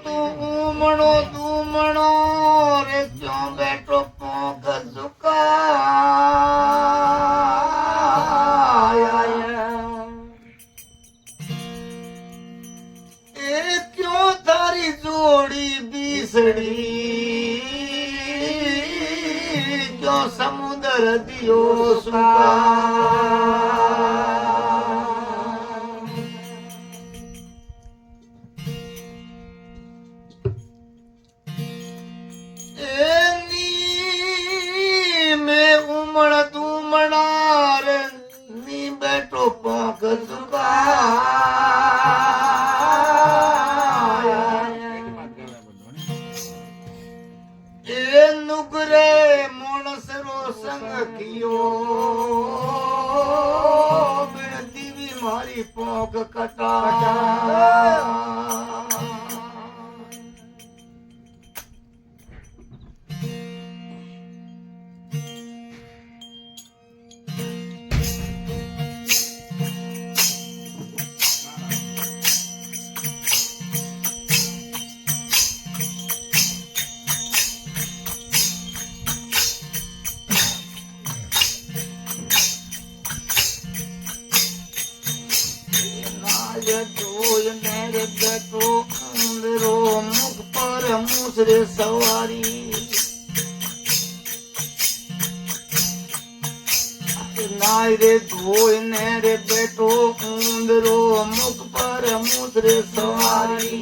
तू उमड़ो दूमड़ो रे क्यों बैठो पोंख झुकाया ए क्यों थारी जोड़ी बीसड़ी क्यों समुद्र दियो सुका मारी पोंख कटा मेरे बैठो अंदरो मुख पर मूसरे सवारी नायरे धोय नेरे बैठो अंदरो मुख पर मूसरे सवारी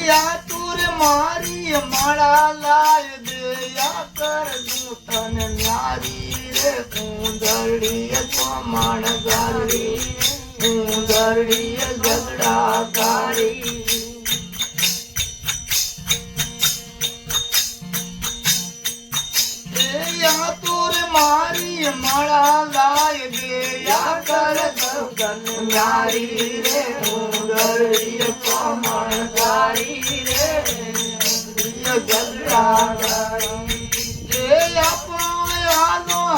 या तुर मारी माड़ा लाय दे या कर दूं तन न्यारी रे ऊंदड़ी कोमण गारी ऊंदड़ी झगड़ा गारी या तुर मारी माड़ा लाय दे या कर दूं न्यारी रे ऊंदड़ी कोमण गारी रे झगड़ा गारी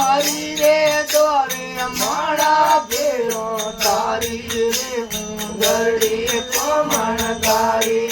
हरी रे द्वारे माड़ा भेड़ो तारी रे ऊंदड़ी कोमण गारी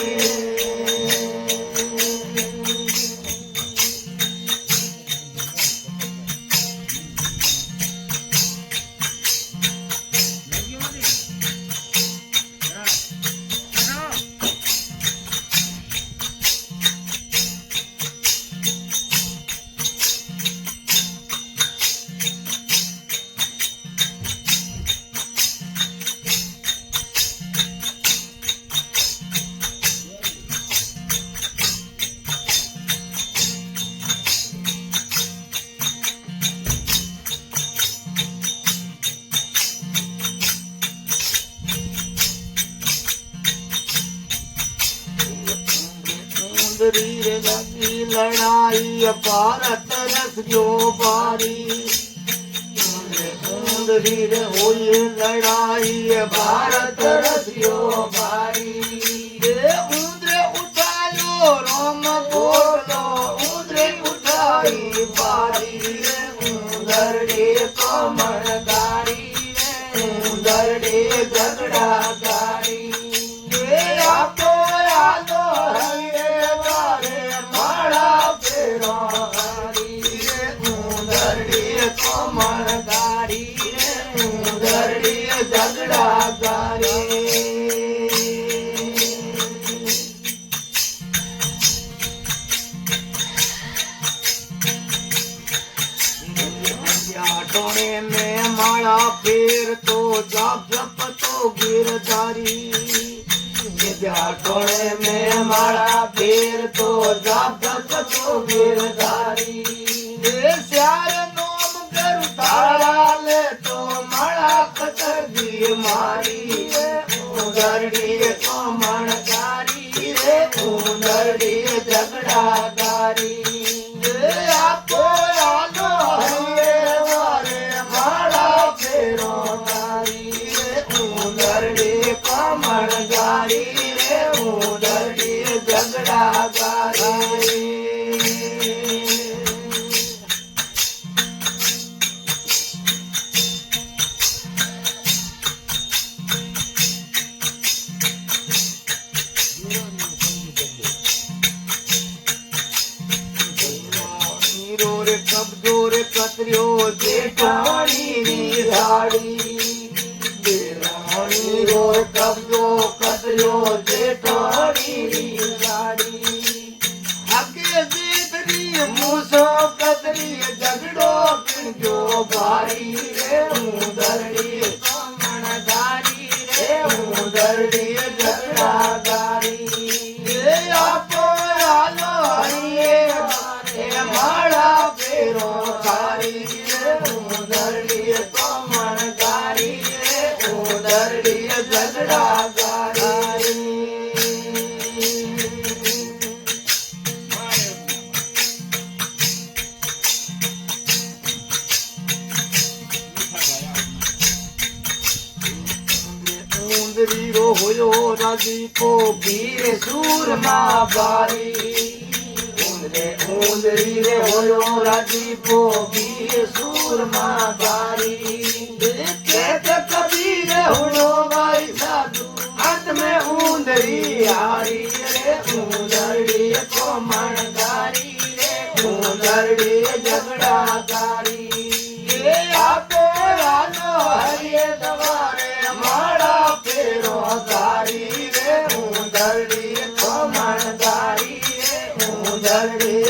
लड़ाई भारत रसियो बारी ऊंदरी रे होई लड़ाई भारत रसियो बारी ऊंदरे उठायो राम बोलो ऊंदरे उठाई बारी रे ऊंदरे कोमण गारी रे ऊंदरे झगड़ा गारी आपो आलो कोमण गारी ऊंदड़ी झगड़ा गारी टोने में माड़ा फेर तो जाप जप तो गिरधारी टोने में माड़ा फेर तो जाप जप तो गिरधारी श्यार नोम करू तारा ले तो माड़ा खतर दी मारी ऊंदड़ी कोमण गारी रे ऊंदड़ी झगड़ा गारी आपो आलो हरे वारे माड़ा फेरो गारी रे ऊंदड़ी कोमण गारी रे ऊंदड़ी झगड़ा गारी કતર્યો જેઠાણીની સાડી દેરાણી રો કબજો કતર્યો જેઠાણીની સાડી આગે જેઠની મૂસો કતરી ઝઘડો કિણજો ભારી રે હું દરડી કોમણધારી રે હું દરડી ઝઘડાગારી રે આપો આલો હરિયે એ માળા ફેરો સારી રે હું દરડી કોમણધારી રે હું દરડી ઝઘડાગારી ઉંદરી રો હોયો રાજીપો ગીરે સૂરમાં બારી ઉંદરી રે હોયો રાજીપો ગીરે સૂરમાં બારી કેત કબીર હુણો મારી સાધુ અંત में ઉંદરી હારી રે ઉંદરી કોમણધારી રે ઉંદરી ઝઘડાગારી એ આપો રાનો હરિયે તમારે માળા ફેરો તારી રે ઉંદરી કોમણધારી રે ઉંદરી